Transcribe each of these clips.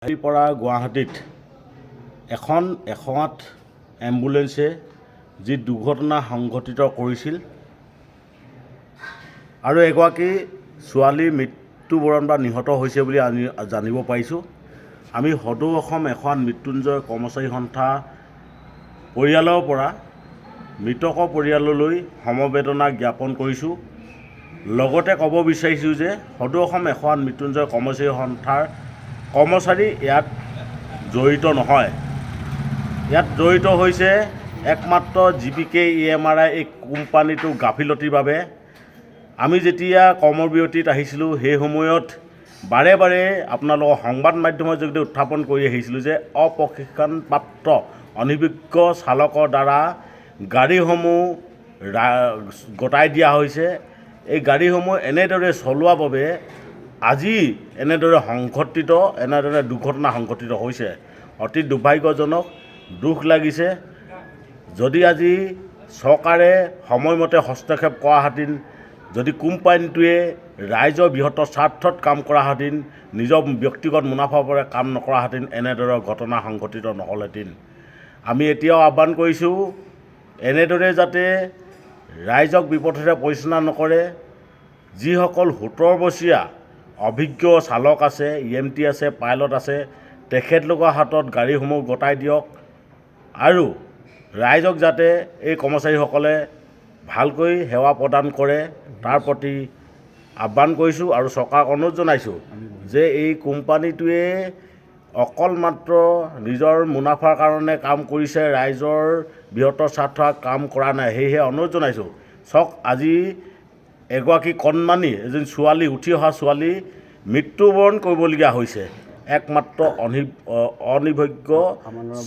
পৰা গুৱাহাটীত এখন 108 এম্বুলেন্সে যি দুৰ্ঘটনা সংঘটিত কৰিছিল আৰু এগৰাকী ছোৱালী মৃত্যুবৰণ বা নিহত হৈছে বুলি আমি জানিব পাৰিছোঁ। আমি সদৌ অসম 108 মৃত্যুঞ্জয় কৰ্মচাৰী সন্থা পৰিয়ালৰ পৰা মৃতকৰ পৰিয়াললৈ সমবেদনা জ্ঞাপন কৰিছোঁ। লগতে ক'ব বিচাৰিছোঁ যে সদৌ অসম 108 মৃত্যুঞ্জয় কৰ্মচাৰী সন্থাৰ কৰ্মচাৰী ইয়াত জড়িত নহয়। ইয়াত জড়িত হৈছে একমাত্ৰ GPK EMRI এই কোম্পানীটোৰ গাফিলতিৰ বাবে। আমি যেতিয়া কৰ্মবিৰতিত আহিছিলোঁ সেই সময়ত বাৰে বাৰে আপোনালোকৰ সংবাদ মাধ্যমৰ যোগেদি উত্থাপন কৰি আহিছিলোঁ যে অপ্ৰশিক্ষণপ্ৰাপ্ত অনভিজ্ঞ চালকৰ দ্বাৰা গাড়ীসমূহ গতাই দিয়া হৈছে। এই গাড়ীসমূহ এনেদৰে চলোৱাৰ বাবে আজি এনেদৰে দুৰ্ঘটনা সংঘটিত হৈছে। অতি দুৰ্ভাগ্যজনক, দুখ লাগিছে। যদি আজি চৰকাৰে সময়মতে হস্তক্ষেপ কৰাহেঁতেন, যদি কোম্পানীটোৱে ৰাইজৰ বৃহত্তৰ স্বাৰ্থত কাম কৰাহেঁতেন, নিজৰ ব্যক্তিগত মুনাফাৰ পৰা কাম নকৰাহেঁতেন, এনেদৰে ঘটনা সংঘটিত নহ'লহেঁতেন। আমি এতিয়াও আহ্বান কৰিছোঁ, এনেদৰে যাতে ৰাইজক বিপথে পৰিচালনা নকৰে। যিসকল 17 বছৰীয়া অভিজ্ঞ চালক আছে, EMT আছে, পাইলট আছে, তেখেতলোকৰ হাতত গাড়ীসমূহ গতাই দিয়ক আৰু ৰাইজক যাতে এই কৰ্মচাৰীসকলে ভালকৈ সেৱা প্ৰদান কৰে তাৰ প্ৰতি আহ্বান কৰিছোঁ আৰু চৰকাৰক অনুৰোধ জনাইছোঁ যে এই কোম্পানীটোৱে অকল মাত্ৰ নিজৰ মুনাফাৰ কাৰণে কাম কৰিছে, ৰাইজৰ বৃহত্তৰ স্বাৰ্থ কাম কৰা নাই। সেয়েহে অনুৰোধ জনাইছোঁ, চাওক আজি এগৰাকী কণমানি এজনী ছোৱালী, উঠি অহা ছোৱালী মৃত্যুবৰণ কৰিবলগীয়া হৈছে একমাত্ৰ অনভিজ্ঞ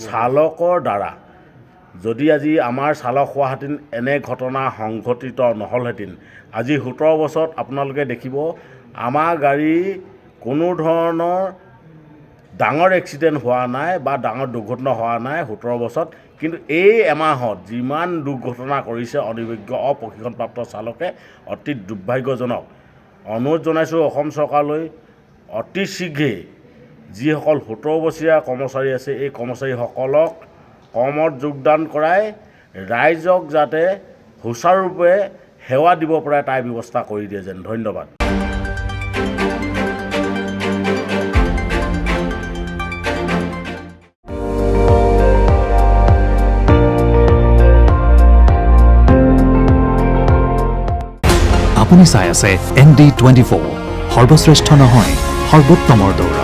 চালকৰ দ্বাৰা। যদি আজি আমাৰ চালক হোৱাহেঁতেন এনে ঘটনা সংঘটিত নহ'লহেঁতেন। আজি 17 বছৰত আপোনালোকে দেখিব আমাৰ গাড়ী কোনো ধৰণৰ ডাঙৰ এক্সিডেণ্ট হোৱা নাই বা ডাঙৰ দুৰ্ঘটনা হোৱা নাই 17 বছৰত। কিন্তু এই এমাহত যিমান দুৰ্ঘটনা কৰিছে অনভিজ্ঞ অপ্ৰশিক্ষণপ্ৰাপ্ত চালকে, অতি দুৰ্ভাগ্যজনক। অনুৰোধ জনাইছোঁ অসম চৰকাৰলৈ, অতি শীঘ্ৰে যিসকল 17 বছৰীয়া কৰ্মচাৰী আছে এই কৰ্মচাৰীসকলক কৰ্মত যোগদান কৰাই ৰাইজক যাতে সুচাৰুৰূপে সেৱা দিব পাৰে তাৰ ব্যৱস্থা কৰি দিয়ে যেন। ধন্যবাদ। আপুনি চাই আছে ND24, সৰ্বশ্ৰেষ্ঠ নহয় সৰ্বোত্তমৰ দৌৰা।